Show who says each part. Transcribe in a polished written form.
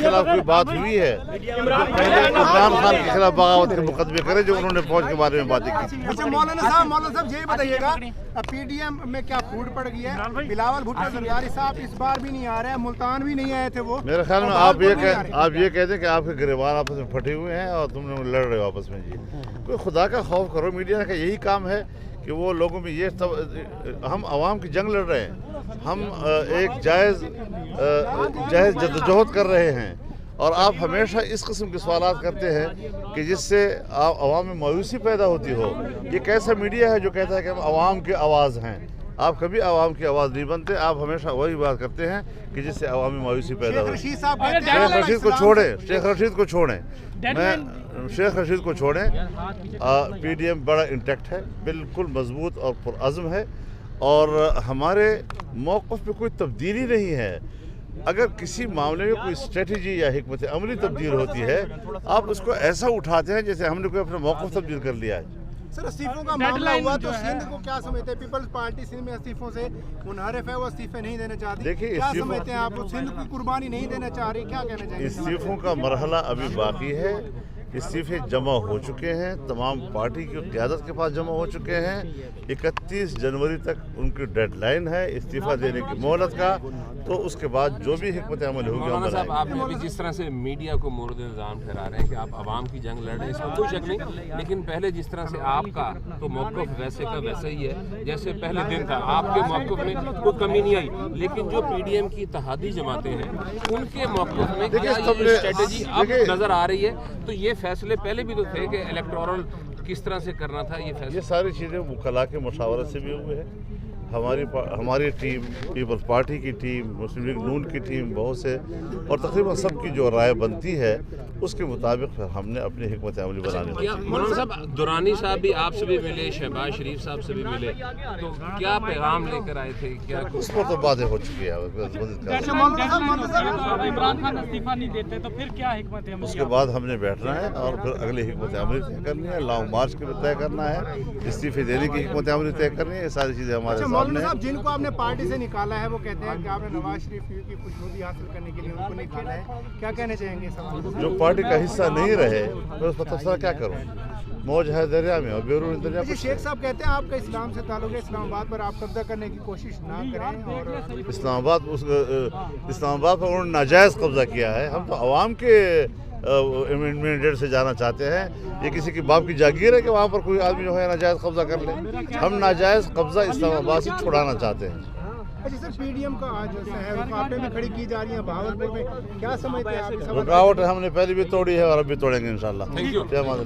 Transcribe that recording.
Speaker 1: खिलाफ कोई बात हुई है? पहले इमरान खान के खिलाफ बगावत के मुकदमे करे जो उन्होंने फौज के बारे में बातें की।
Speaker 2: अच्छा मौलाना साहब यही बताइएगा, पीडीएम में क्या फूट पड़ गई है? बिलावल भुट्टो जरदारी साहब इस बार भी नहीं आ रहे हैं, मुल्तान भी नहीं आए थे वो।
Speaker 1: मेरे ख्याल में आप ये कहते हैं कि आपके गिरबान आपस में फटे हुए हैं और तुम लोग लड़ रहे हो आपस में। जी कोई खुदा का खौफ करो, मीडिया का यही काम है कि वो लोगों में ये हम आवाम की जंग लड़ रहे हैं, हम एक जायज़ जद्दोजहद कर रहे हैं और आप हमेशा इस किस्म के सवालात करते हैं कि जिससे आवाम में मायूसी पैदा होती हो। ये कैसा मीडिया है जो कहता है कि हम आवाम की आवाज़ हैं? आप कभी आवाम की आवाज़ नहीं बनते, आप हमेशा वही बात करते हैं कि जिससे आवाम में मायूसी पैदा हो। शेख रशीद को छोड़ें, मैं शेख रशीद को छोड़ें। पीडीएम बड़ा इंटैक्ट है, बिल्कुल मजबूत और पुरअज़्म है और हमारे मौक़िफ़ पे कोई तब्दीली नहीं है। अगर किसी मामले में कोई स्ट्रेटजी या हिकमत अमली तब्दील होती है, आप उसको ऐसा उठाते हैं जैसे हमने कोई अपना मौक़िफ़ तब्दील कर लिया है।
Speaker 2: सर इस्तीफों का मामला हुआ तो सिंध को क्या समझते हैं? पीपल्स पार्टी सिंध में इस्तीफों से मुनहरफ है, वो इस्तीफे नहीं देना चाहती।
Speaker 1: देखिए
Speaker 2: क्या समझते हैं आप? सिंध की कुर्बानी नहीं देना चाह रही, क्या कहना चाहिए?
Speaker 1: इस्तीफों का मरहला अभी बाकी है, इस्तीफे जमा हो चुके हैं, तमाम पार्टी की क़यादत के पास जमा हो चुके हैं। 31 जनवरी तक उनकी डेडलाइन है इस्तीफ़ा देने की मोहलत का, तो उसके बाद जो भी हिकमत अमल होगी हम
Speaker 3: साहब, आपने अभी जिस तरह से मीडिया को मोर्द इल्ज़ाम ठहरा रहे हैं कि आप आवाम की जंग लड़ रहे हैं, इसमें कोई शक नहीं, लेकिन पहले जिस तरह से आपका तो मौक़िफ़ वैसे का वैसा ही है जैसे पहले दिन था, आपके मौक़िफ़ में कोई कमी नहीं आई। लेकिन जो पीडीएम की इत्तेहादी जमातें हैं उनके मौक़िफ़ में क्या ये स्ट्रेटजी अब नज़र आ रही है? तो ये फैसले पहले भी तो थे कि इलेक्टोरल किस तरह से करना था, ये फैसले
Speaker 1: ये सारी चीज़ें वकला के मशावरत से भी हुए हैं। हमारी टीम, पीपल्स पार्टी की टीम, मुस्लिम लीग नून की टीम, बहुत से और तकरीबन सबकी जो राय बनती है उसके मुताबिक फिर हमने अपनी हिकमत अमली बनानी है।
Speaker 3: मौलाना साहब, दुरानी साहब भी आपसे भी मिले, शहबाज शरीफ साहब से भी मिले, तो क्या पैगाम लेकर आए थे? क्या
Speaker 1: उस पर तो बातें हो चुकी है।
Speaker 4: इमरान खान इस्तीफा नहीं देते तो फिर क्या हिकमत है?
Speaker 1: उसके बाद हमने बैठना है और फिर अगली हिकमत अमली तय करनी है, लॉन्ग मार्च के लिए तय करना है, इस्तीफे देने की हिकमत अमली तय करनी है। ये सारी चीज़ें हमारे सामने
Speaker 2: साहब, जिनको आपने पार्टी से निकाला है वो कहते हैं कि आपने नवाज शरीफ की खुशनुदी हासिल करने के लिए उनको निकाला है, क्या कहना चाहेंगे सवाल?
Speaker 1: जो पार्टी का हिस्सा नहीं रहे तो उस पर तबसरा क्या करूँ? मौज है दरिया में और बेरून दरिया में।
Speaker 2: शेख साहब कहते हैं आपका इस्लाम से ताल्लुक है, इस्लामाबाद पर आप कब्जा करने की कोशिश ना करें। और
Speaker 1: इस्लामाबाद पर उन्होंने नाजायज़ कब्जा किया है। हम तो आवाम के मैंडेट से जाना चाहते हैं। ये किसी की बाप की जागीर है कि वहाँ पर कोई आदमी जो है नाजायज़ कब्जा कर ले? हम नाजायज़ कब्जा इस्लामाबाद से छुड़ाना चाहते हैं।
Speaker 2: अच्छा सर, पीडीएम का आज रुकावटें भी खड़ी की जा रही हैं भावलपुर में, क्या समझते हैं आप?
Speaker 1: रुकावट हमने पहले भी तोड़ी है और अब भी तोड़ेंगे इंशाल्लाह। जय माता।